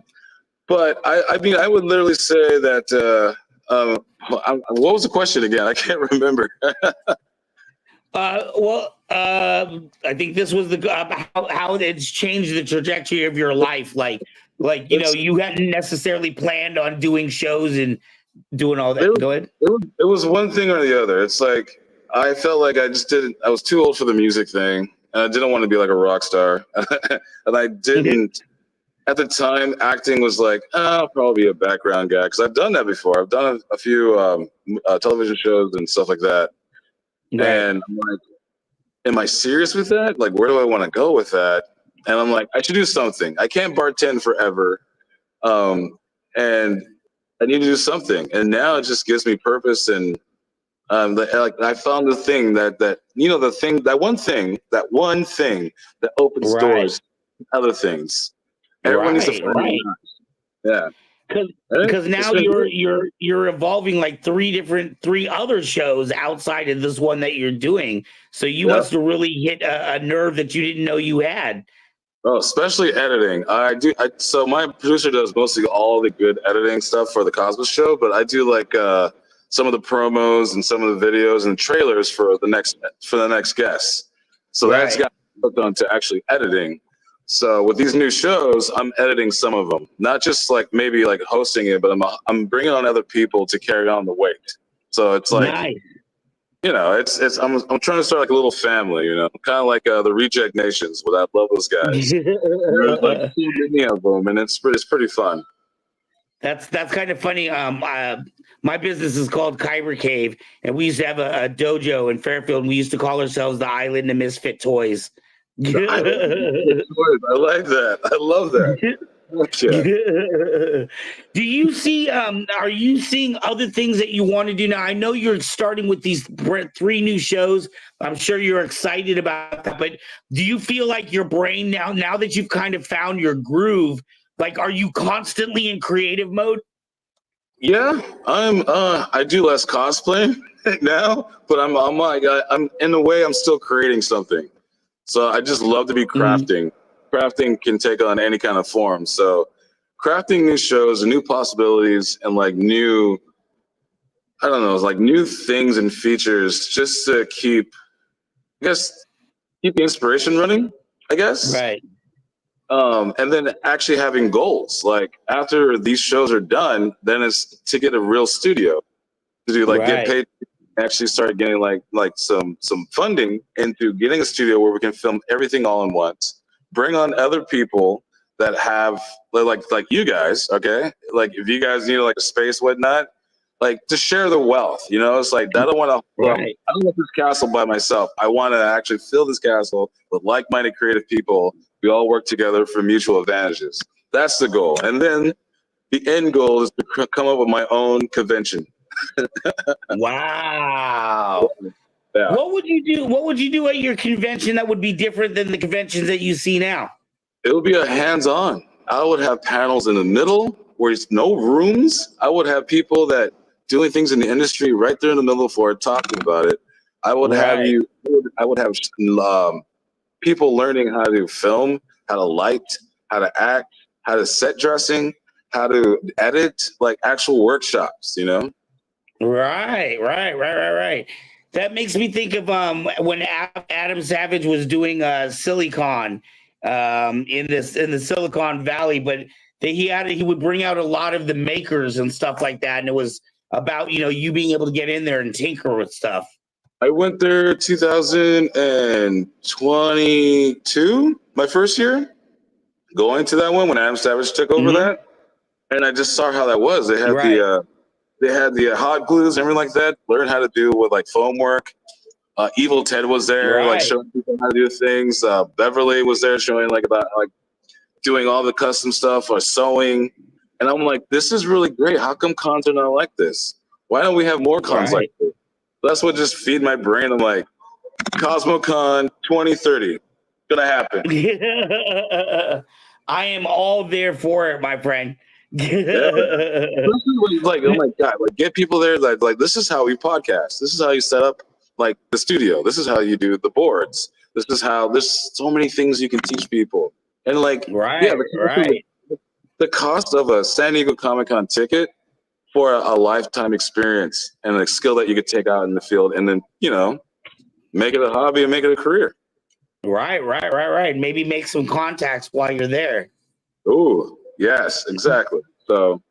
Speaker 3: But I mean, I would literally say that. What was the question again? I can't remember.
Speaker 4: I think this was how it's changed the trajectory of your life. Like
Speaker 3: It's,
Speaker 4: you hadn't necessarily planned on doing shows and doing all
Speaker 3: it,
Speaker 4: that.
Speaker 3: was,
Speaker 4: Go ahead.
Speaker 3: it was one thing or the other. It's like I felt like I just didn't. I was too old for the music thing, and I didn't want to be like a rock star. And I didn't. At the time, acting was like, I'll probably be a background guy because I've done that before. I've done a few television shows and stuff like that.
Speaker 4: Right.
Speaker 3: And I'm like, am I serious with that? Like, where do I want to go with that? And I'm like, I should do something. I can't bartend forever. And I need to do something. And now it just gives me purpose. And like I found the thing that one thing that opens
Speaker 4: Right.
Speaker 3: doors to other things. Everyone needs to
Speaker 4: Right.
Speaker 3: find
Speaker 4: Right.
Speaker 3: it. Yeah.
Speaker 4: Because
Speaker 3: It's
Speaker 4: now
Speaker 3: been
Speaker 4: you're
Speaker 3: good.
Speaker 4: you're evolving like three other shows outside of this one that you're doing. So you
Speaker 3: Yeah.
Speaker 4: must have really hit a nerve that you didn't know you had.
Speaker 3: Oh, especially editing. I do. So my producer does mostly all the good editing stuff for the Cosmos show, but I do like some of the promos and some of the videos and trailers for the next guest. So that's
Speaker 4: Right.
Speaker 3: got hooked on to actually editing. So with these new shows, I'm editing some of them, not just like maybe like hosting it, but I'm bringing on other people to carry on the weight. So it's like,
Speaker 4: Nice.
Speaker 3: it's I'm trying to start like a little family, kind of like the Reject Nations. But I love those guys. There's like so many of them, and it's pretty fun.
Speaker 4: That's kind of funny. My business is called Kyber Cave, and we used to have a dojo in Fairfield, and we used to call ourselves the Island of Misfit Toys.
Speaker 3: I like that. I love that.
Speaker 4: Do you see? Are you seeing other things that you want to do now? I know you're starting with these 3 new shows. I'm sure you're excited about that. But do you feel like your brain now that you've kind of found your groove? Like, are you constantly in creative mode?
Speaker 3: Yeah, I do less cosplay now, but I'm like I'm in a way I'm still creating something. So I just love to be crafting. Crafting can take on any kind of form. So crafting new shows and new possibilities and like new, I don't know, like new things and features just to keep the inspiration running, I guess.
Speaker 4: Right.
Speaker 3: And then actually having goals. Like after these shows are done, then it's to get a real studio to do get paid, actually start getting like some funding into getting a studio where we can film everything all in once. Bring on other people that have like you guys, okay? Like if you guys need like a space, whatnot, like to share the wealth, It's like I don't want this castle by myself. I want to actually fill this castle with like-minded creative people. We all work together for mutual advantages. That's the goal. And then the end goal is to come up with my own convention.
Speaker 4: Wow.
Speaker 3: Yeah.
Speaker 4: What would you do? What would you do at your convention that would be different than the conventions that you see now?
Speaker 3: It would be a hands-on. I would have panels in the middle where it's no rooms. I would have people that doing things in the industry right there in the middle of the floor talking about it. I would have people learning how to film, how to light, how to act, how to set dressing, how to edit, like actual workshops,
Speaker 4: Right. That makes me think of when Adam Savage was doing Silicon in the Silicon Valley, but he would bring out a lot of the makers and stuff like that, and it was about you being able to get in there and tinker with stuff.
Speaker 3: I went there 2022, my first year, going to that one when Adam Savage took over that, and I just saw how that was. They had the hot glues and everything like that. Learn how to do with like foam work. Evil Ted was there, like showing people how to do things. Beverly was there showing about doing all the custom stuff or sewing. And I'm like, this is really great. How come cons are not like this? Why don't we have more cons like this? That's what just feed my brain. I'm like, CosmoCon 2030, gonna happen.
Speaker 4: I am all there for it, my friend.
Speaker 3: Oh my God, get people there. Like this is how we podcast. This is how you set up the studio. This is how you do the boards. This is how there's so many things you can teach people. And the cost of a San Diego Comic-Con ticket for a lifetime experience and a skill that you could take out in the field and then, make it a hobby and make it a career.
Speaker 4: Right. Maybe make some contacts while you're there.
Speaker 3: Oh, yes, exactly. So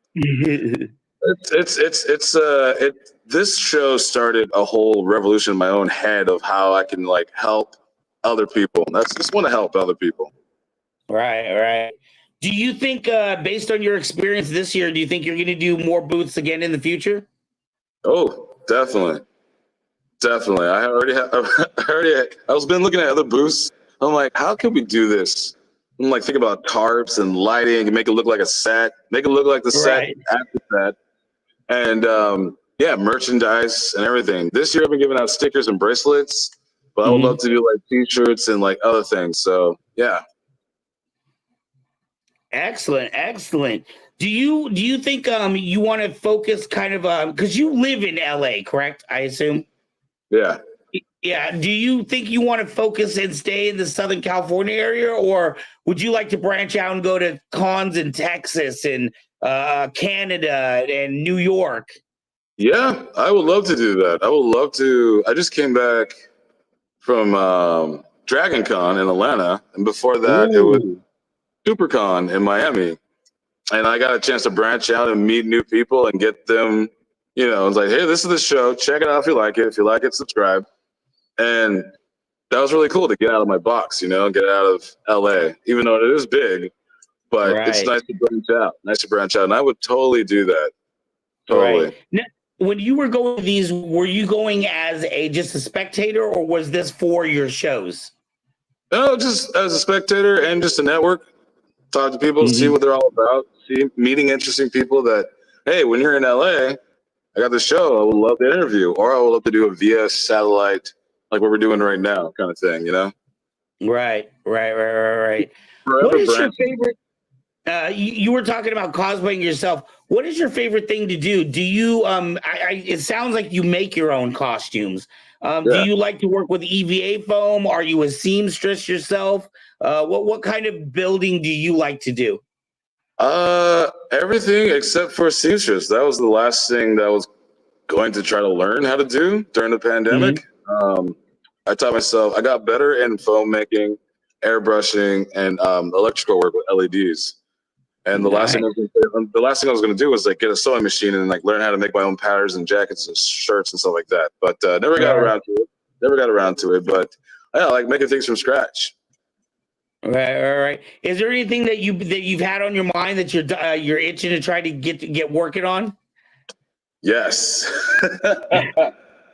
Speaker 3: this show started a whole revolution in my own head of how I can help other people. Just want to help other people.
Speaker 4: Right. Do you think, based on your experience this year, do you think you're going to do more booths again in the future?
Speaker 3: Oh, definitely. I was been looking at other booths. I'm like, how can we do this? I'm thinking about tarps and lighting and make it look like a set, make it look like the set after that. And merchandise and everything. This year I've been giving out stickers and bracelets, but I would love to do t-shirts and other things. So yeah.
Speaker 4: Excellent. Do you think you want to focus kind of because you live in LA, correct? I assume.
Speaker 3: Yeah.
Speaker 4: Yeah. Do you think you want to focus and stay in the Southern California area, or would you like to branch out and go to cons in Texas and Canada and New York?
Speaker 3: Yeah, I would love to do that. I would love to. I just came back from Dragon Con in Atlanta, and before that, it was
Speaker 4: Ooh.
Speaker 3: SuperCon in Miami. And I got a chance to branch out and meet new people and get them, it's like, hey, this is the show. Check it out if you like it. If you like it, subscribe. And that was really cool to get out of my box, get out of LA, even though it is big, but it's
Speaker 4: Right.
Speaker 3: nice to branch out. And I would totally do that. Totally.
Speaker 4: Right. Now, when you were going to these, were you going as just a spectator, or was this for your shows?
Speaker 3: No, just as a spectator and just a network, talk to people, see
Speaker 4: Mhm.
Speaker 3: what they're all about, meeting interesting people that, hey, when you're in LA, I got this show, I would love to interview, or I would love to do a via satellite, like what we're doing right now, kind of thing,
Speaker 4: Right. What
Speaker 3: Forever
Speaker 4: is your
Speaker 3: branching.
Speaker 4: favorite? You were talking about cosplaying yourself. What is your favorite thing to do? Do you it sounds like you make your own costumes. Do
Speaker 3: Yeah.
Speaker 4: you like to work with EVA foam? Are you a seamstress yourself? What kind of building do you like to do?
Speaker 3: Everything except for seamstress. That was the last thing that I was going to try to learn how to do during the pandemic. I taught myself, I got better in foam making, airbrushing, and electrical work with LEDs. And the last thing I was going to do was like get a sewing machine and like learn how to make my own patterns and jackets and shirts and stuff like that. But never got around to it. But I like making things from scratch.
Speaker 4: Right. Is there anything that you've had on your mind that you're itching to try to get working on?
Speaker 3: Yes.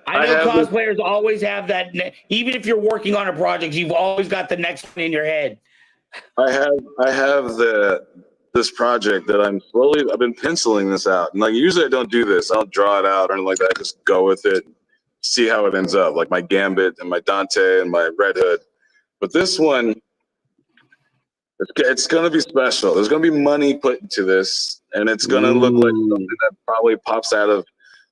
Speaker 4: I know cosplayers always have that. Even if you're working on a project, you've always got the next one in your head.
Speaker 3: I have this project that I've been penciling this out. And like usually I don't do this. I don't draw it out or anything like that. I just go with it, see how it ends up. Like my Gambit and my Dante and my Red Hood. But this one, it's going to be special. There's going to be money put into this, and it's going to look like something that probably pops out of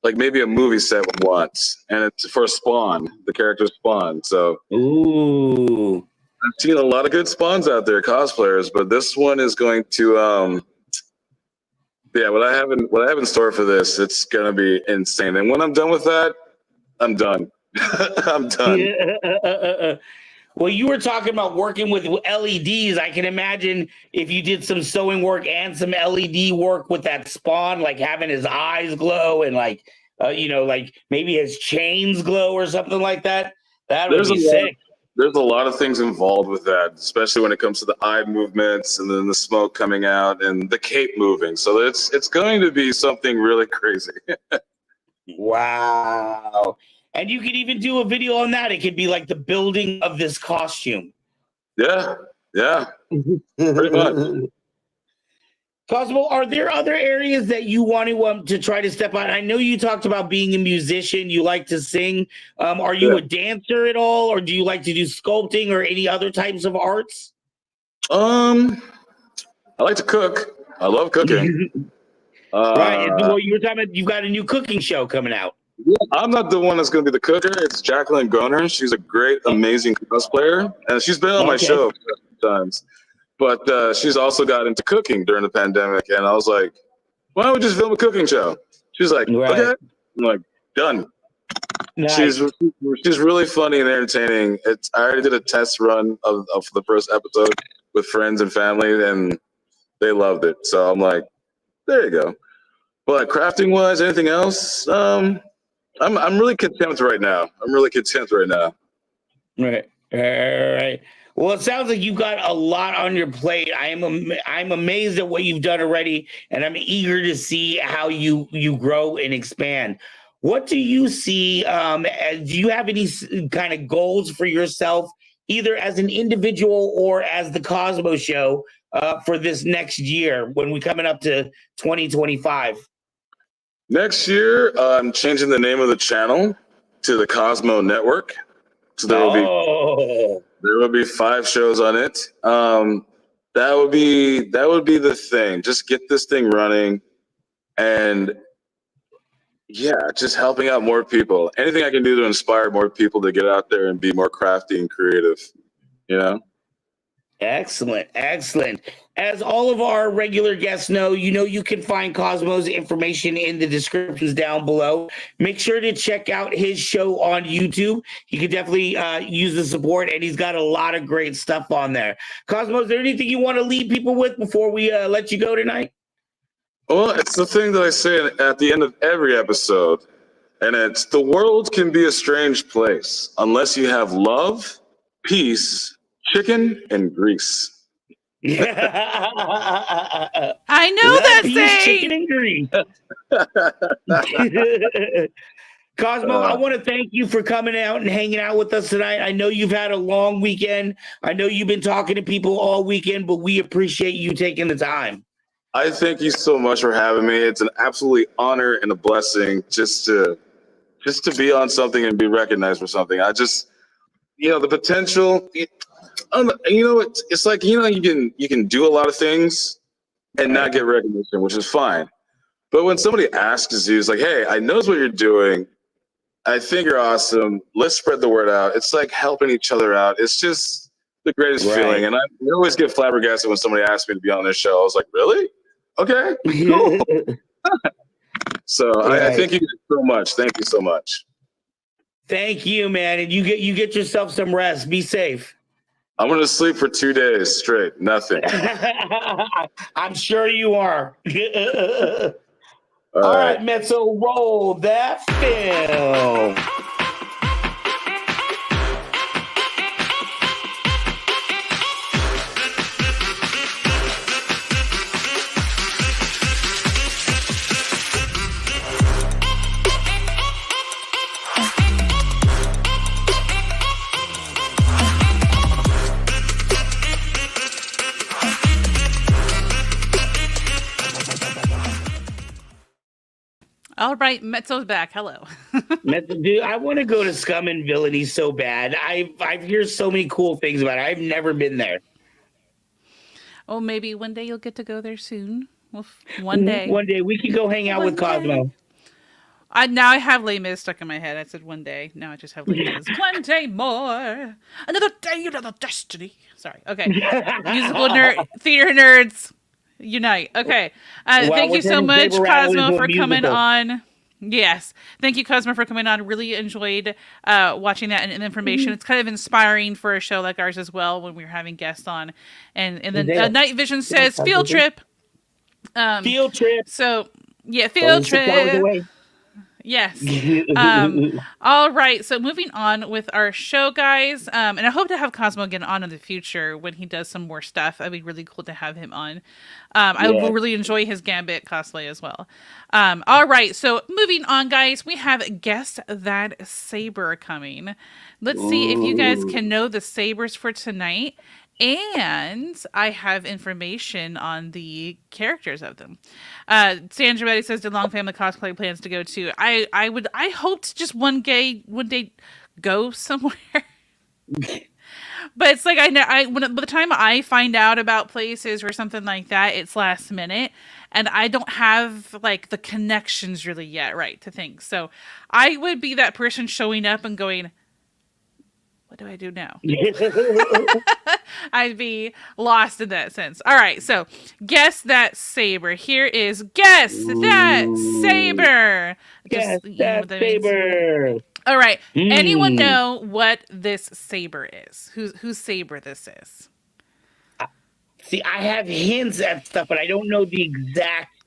Speaker 3: like maybe a movie set once, and it's for Spawn, the character Spawn. So I've seen a lot of good Spawns out there, cosplayers, but this one is going to what I have in store for this, it's going to be insane. And when I'm done with that, I'm done. I'm done.
Speaker 4: Well, you were talking about working with LEDs. I can imagine if you did some sewing work and some LED work with that Spawn, like having his eyes glow and like maybe his chains glow or something like that. That would be sick.
Speaker 3: There's a lot of things involved with that, especially when it comes to the eye movements and then the smoke coming out and the cape moving. So it's going to be something really crazy.
Speaker 4: Wow. And you could even do a video on that. It could be like the building of this costume.
Speaker 3: Yeah, pretty much.
Speaker 4: Cosmo, are there other areas that you want to try to step on? I know you talked about being a musician. You like to sing. Are you a dancer at all, or do you like to do sculpting or any other types of arts?
Speaker 3: I like to cook. I love cooking.
Speaker 4: Right. Well, you were talking about you've got a new cooking show coming out.
Speaker 3: I'm not the one that's going to be the cooker. It's Jacqueline Goner. She's a great, amazing cosplayer, and she's been on my show a few times. But she's also got into cooking during the pandemic, and I was like, why don't we just film a cooking show? She's like, okay. I'm like, done. Nice. She's really funny and entertaining. I already did a test run of the first episode with friends and family, and they loved it. So I'm like, there you go. But crafting wise, anything else? I'm really content right now.
Speaker 4: Right. Well, it sounds like you've got a lot on your plate. I'm amazed at what you've done already, and I'm eager to see how you grow and expand. What do you see? Do you have any kind of goals for yourself, either as an individual or as the Cosmoe Show, for this next year when we're coming up to 2025?
Speaker 3: Next year, I'm changing the name of the channel to the Cosmoe Network. So there will be 5 shows on it. That would be the thing. Just get this thing running, and just helping out more people. Anything I can do to inspire more people to get out there and be more crafty and creative.
Speaker 4: Excellent, excellent. As all of our regular guests know, you can find Cosmo's information in the descriptions down below. Make sure to check out his show on YouTube. You can definitely use the support, and he's got a lot of great stuff on there. Cosmo, is there anything you want to leave people with before we let you go tonight?
Speaker 3: Well, it's the thing that I say at the end of every episode, and it's the world can be a strange place unless you have love, peace, chicken, and grease.
Speaker 1: I know
Speaker 4: Love,
Speaker 1: that
Speaker 4: peace,
Speaker 1: saying.
Speaker 4: chicken, and grease. Cosmo, I want to thank you for coming out and hanging out with us tonight. I know you've had a long weekend. I know you've been talking to people all weekend, but we appreciate you taking the time.
Speaker 3: I thank you so much for having me. It's an absolute honor and a blessing just to be on something and be recognized for something. I just, the potential. It's like you can do a lot of things and not get recognition, which is fine. But when somebody asks you, it's like, hey, I knows what you're doing. I think you're awesome. Let's spread the word out. It's like helping each other out. It's just the greatest feeling. And I always get flabbergasted when somebody asks me to be on their show. I was like, really? Okay, cool. So I thank you so much. Thank you so much.
Speaker 4: Thank you, man. And you get yourself some rest. Be safe.
Speaker 3: I'm going to sleep for 2 days straight. Nothing.
Speaker 4: I'm sure you are. All right, Mezzo, roll that film.
Speaker 1: All right, Mezzo's back. Hello.
Speaker 4: Mezzo, dude, I want to go to Scum and Villainy so bad. I've heard so many cool things about it. I've never been there.
Speaker 1: Oh, maybe one day you'll get to go there soon. Well, one day.
Speaker 4: One day we can go hang out with Cosmo.
Speaker 1: Now I have Les Mis stuck in my head. I said one day. Now I just have Les Mis. One day more. Another day, another destiny. Sorry. Okay. Musical theater nerds unite. Okay. Thank you so much, Cosmo, for coming on. Yes. Thank you, Cosmo, for coming on. Really enjoyed watching that and information. It's kind of inspiring for a show like ours as well when we're having guests on. And then Night Vision says field trip.
Speaker 4: Field trip.
Speaker 1: So, yeah, field trip. Yes. All right. So moving on with our show, guys. And I hope to have Cosmo again on in the future when he does some more stuff. It'd be really cool to have him on. I will really enjoy his Gambit cosplay as well. All right. So moving on, guys, we have Guess That Saber coming. Let's see if you guys can know the sabers for tonight. And I have information on the characters of them. Sandra Betty says the Long Family cosplay plans to go to. I hope to just one day go somewhere. But it's like by the time I find out about places or something like that, it's last minute, and I don't have like the connections really yet, right, to think. So I would be that person showing up and going, what do I do now? I'd be lost in that sense. All right, so Guess That Saber. Here is Guess That Saber.
Speaker 4: Guess That Saber.
Speaker 1: All right. Anyone know what this saber is? Whose saber this is?
Speaker 4: See, I have hints at stuff, but I don't know the exact.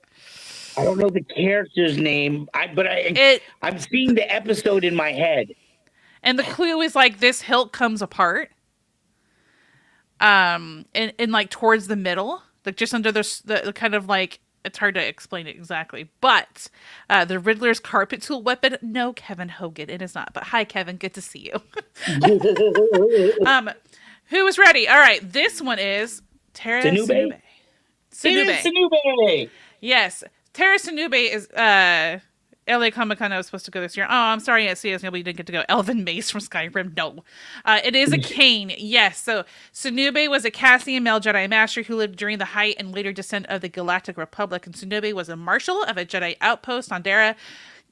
Speaker 4: I don't know the character's name. I'm seeing the episode in my head.
Speaker 1: And the clue is like this hilt comes apart. And like towards the middle, like just under the kind of like, it's hard to explain it exactly, but the Riddler's carpet tool weapon. No, Kevin Hogan, it is not. But hi, Kevin, good to see you. Who is ready? All right, this one is Tara Sinube.
Speaker 4: Sinube.
Speaker 1: Yes, Tara Sinube is LA Comic Con I was supposed to go this year. Oh, I'm sorry, yes, nobody didn't get to go. Elvin Mace from Skyrim. No. It is a cane. Yes. So Sinube was a Cassian male Jedi Master who lived during the height and later descent of the Galactic Republic. And Sinube was a marshal of a Jedi outpost on Dara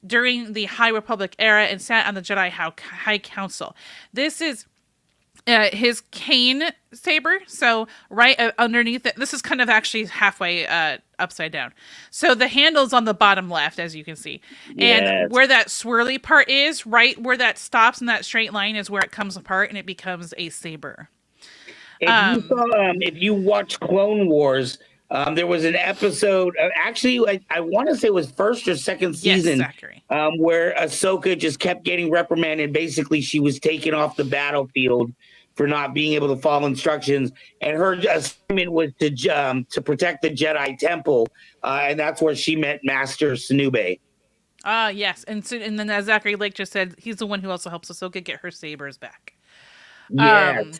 Speaker 1: during the High Republic era and sat on the Jedi High Council. This is his cane saber. So right underneath it, this is kind of actually halfway upside down. So the handle's on the bottom left, as you can see.
Speaker 4: Yes.
Speaker 1: And where that swirly part is, right where that stops in that straight line is where it comes apart and it becomes a saber.
Speaker 4: If you watch Clone Wars, there was an episode, actually, I want to say it was first or second season,
Speaker 1: yes, Zachary.
Speaker 4: Where Ahsoka just kept getting reprimanded. Basically, she was taken off the battlefield for not being able to follow instructions, and her assignment was to protect the Jedi Temple, and that's where she met Master Sunube.
Speaker 1: Yes, and then as Zachary Lake just said, he's the one who also helps Ahsoka get her sabers back.
Speaker 4: Yes.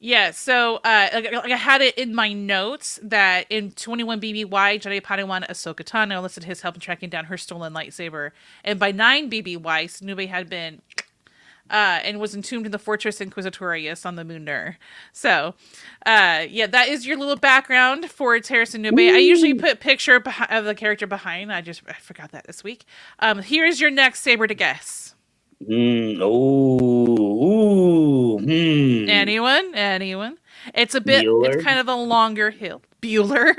Speaker 1: Yeah, so like I had it in my notes that in 21 BBY, Jedi Padawan Ahsoka Tano enlisted his help in tracking down her stolen lightsaber. And by 9 BBY, Sunube had been and was entombed in the Fortress Inquisitorius on the Moon Nur. So, yeah, that is your little background for Tara Sunube. I usually put a picture of the character behind. I forgot that this week. Here's your next saber to guess. Anyone? It's a bit.
Speaker 4: Bueller?
Speaker 1: It's kind of a longer hill. Bueller,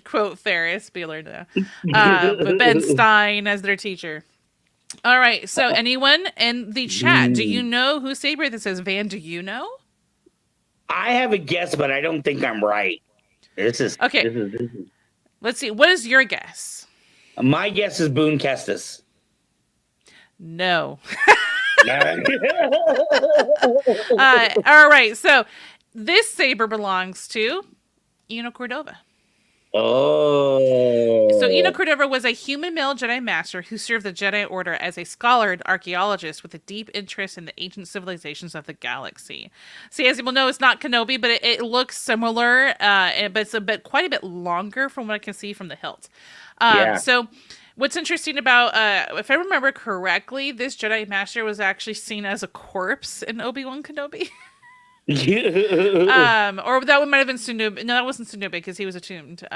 Speaker 1: quote Ferris Bueller, but Ben Stein as their teacher. All right. So, anyone in the chat, do you know who saber this is? Van, do you know?
Speaker 4: I have a guess, but I don't think I'm right. This is
Speaker 1: okay. Let's see. What is your guess?
Speaker 4: My guess is Boone Kestis.
Speaker 1: No. All right. So this saber belongs to Eno Cordova.
Speaker 4: Oh.
Speaker 1: So Eno Cordova was a human male Jedi Master who served the Jedi Order as a scholar and archaeologist with a deep interest in the ancient civilizations of the galaxy. See, as you will know, it's not Kenobi, but it looks similar, but it's quite a bit longer from what I can see from the hilt. So what's interesting about, if I remember correctly, this Jedi Master was actually seen as a corpse in Obi-Wan Kenobi. Or that one might have been Sunube. No, that wasn't Sunube because he was attuned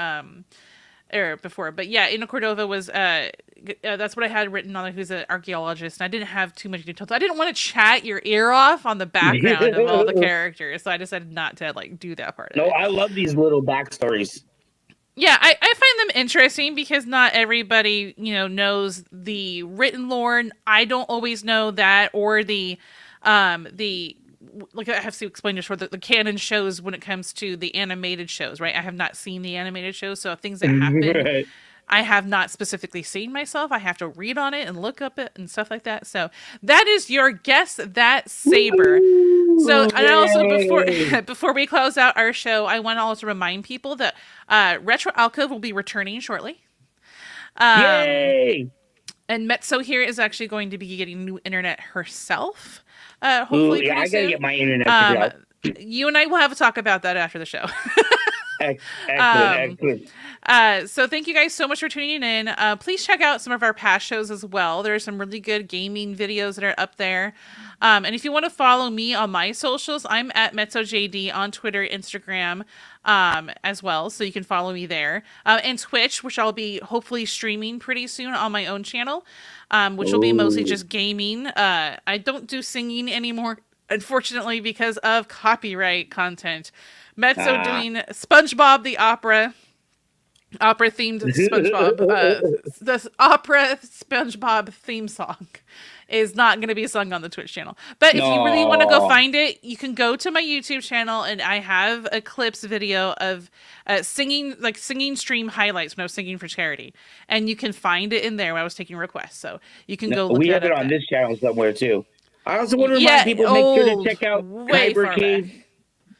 Speaker 1: before. But yeah, Eno Cordova was, that's what I had written on it, who's an archaeologist. And I didn't have too much detail. I didn't want to chat your ear off on the background of all the characters. So I decided not to do that part of it.
Speaker 4: No, I love these little backstories.
Speaker 1: Yeah, I find them interesting because not everybody, knows the written lore. I don't always know that, or the like I have to explain this for the canon shows when it comes to the animated shows, right? I have not seen the animated shows, so things that happen, right. I have not specifically seen myself. I have to read on it and look up it and stuff like that. So that is your guess, that saber. So, and also before we close out our show, I want to also remind people that Retro Alcove will be returning shortly.
Speaker 4: Yay!
Speaker 1: And Metso here is actually going to be getting new internet herself. Hopefully,
Speaker 4: I gotta get my internet figured out.
Speaker 1: You and I will have a talk about that after the show.
Speaker 4: Excellent.
Speaker 1: So thank you guys so much for tuning in. Please check out some of our past shows as well. There are some really good gaming videos that are up there. And if you want to follow me on my socials, I'm at MetzoJD on Twitter, Instagram, as well. So you can follow me there. And Twitch, which I'll be hopefully streaming pretty soon on my own channel, which will be mostly just gaming. I don't do singing anymore, unfortunately, because of copyright content. Mezzo doing SpongeBob the opera themed SpongeBob. The opera SpongeBob theme song is not going to be sung on the Twitch channel. But if you really want to go find it, you can go to my YouTube channel, and I have a clips video of singing stream highlights when I was singing for charity, and you can find it in there when I was taking requests. So you can go look
Speaker 4: we
Speaker 1: at it.
Speaker 4: We have it on this channel somewhere too. I also want to remind people, make sure to check out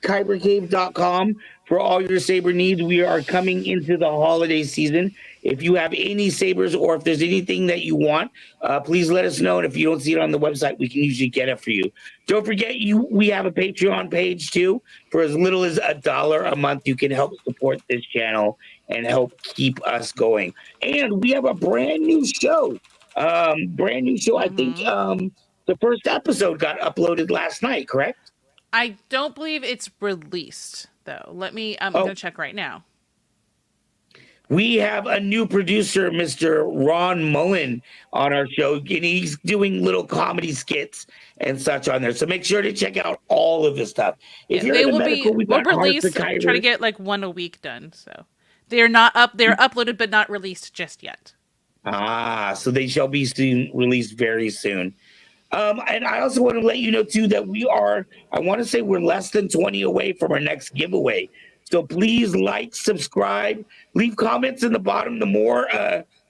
Speaker 4: kybercave.com for all your saber needs. We are coming into the holiday season. If you have any sabers or if there's anything that you want, please let us know. And if you don't see it on the website, we can usually get it for you. Don't forget, we have a Patreon page too. For as little as $1 a month, you can help support this channel and help keep us going. And we have a brand new show. I think the first episode got uploaded last night, correct?
Speaker 1: I don't believe it's released, though. I'm going to check right now.
Speaker 4: We have a new producer, Mr. Ron Mullen, on our show, and he's doing little comedy skits and such on there. So make sure to check out all of his stuff. If
Speaker 1: Yeah,
Speaker 4: you're
Speaker 1: they
Speaker 4: in the
Speaker 1: will
Speaker 4: medical,
Speaker 1: be.
Speaker 4: we've
Speaker 1: We'll
Speaker 4: got Art
Speaker 1: release. Try to
Speaker 4: Psychiatrist.
Speaker 1: get like one a week done. So they're not up. They're uploaded but not released just yet.
Speaker 4: So they shall be soon released very soon. And I also want to let you know too that I want to say we're less than 20 away from our next giveaway. So please like, subscribe, leave comments in the bottom. The more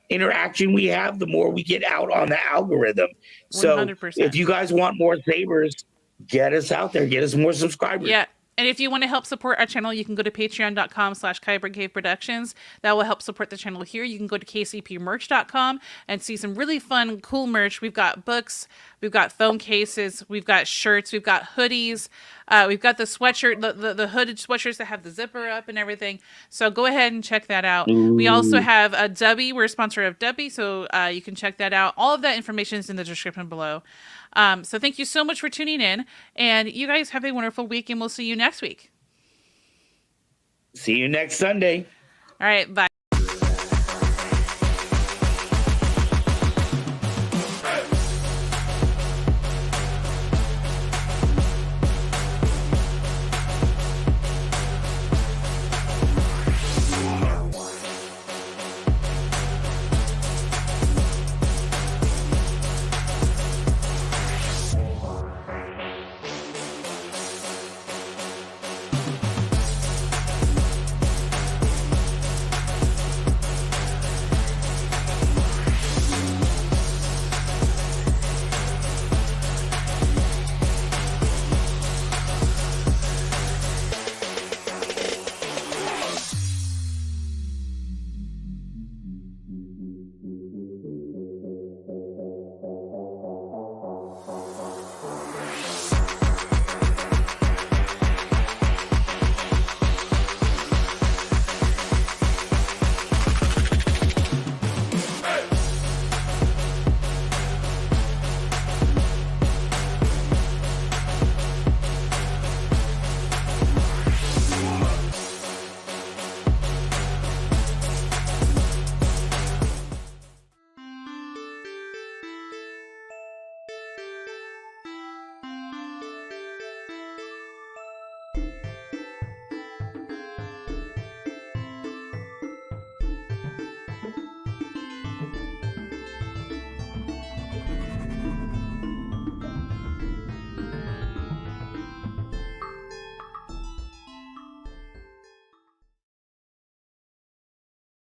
Speaker 4: interaction we have, the more we get out on the algorithm. So
Speaker 1: 100%.
Speaker 4: if you guys want more sabers, get us out there, get us more subscribers.
Speaker 1: Yeah. And if you want to help support our channel, you can go to patreon.com/Kyber Productions. That will help support the channel here. You can go to kcpmerch.com and see some really fun, cool merch. We've got books, we've got phone cases, we've got shirts, we've got hoodies, we've got the sweatshirt, the hooded sweatshirts that have the zipper up and everything. So go ahead and check that out. We also have a Dubby. We're a sponsor of Dubby, so you can check that out. All of that information is in the description below. So thank you so much for tuning in, and you guys have a wonderful week, and we'll see you next week.
Speaker 4: See you next Sunday.
Speaker 1: All right, bye.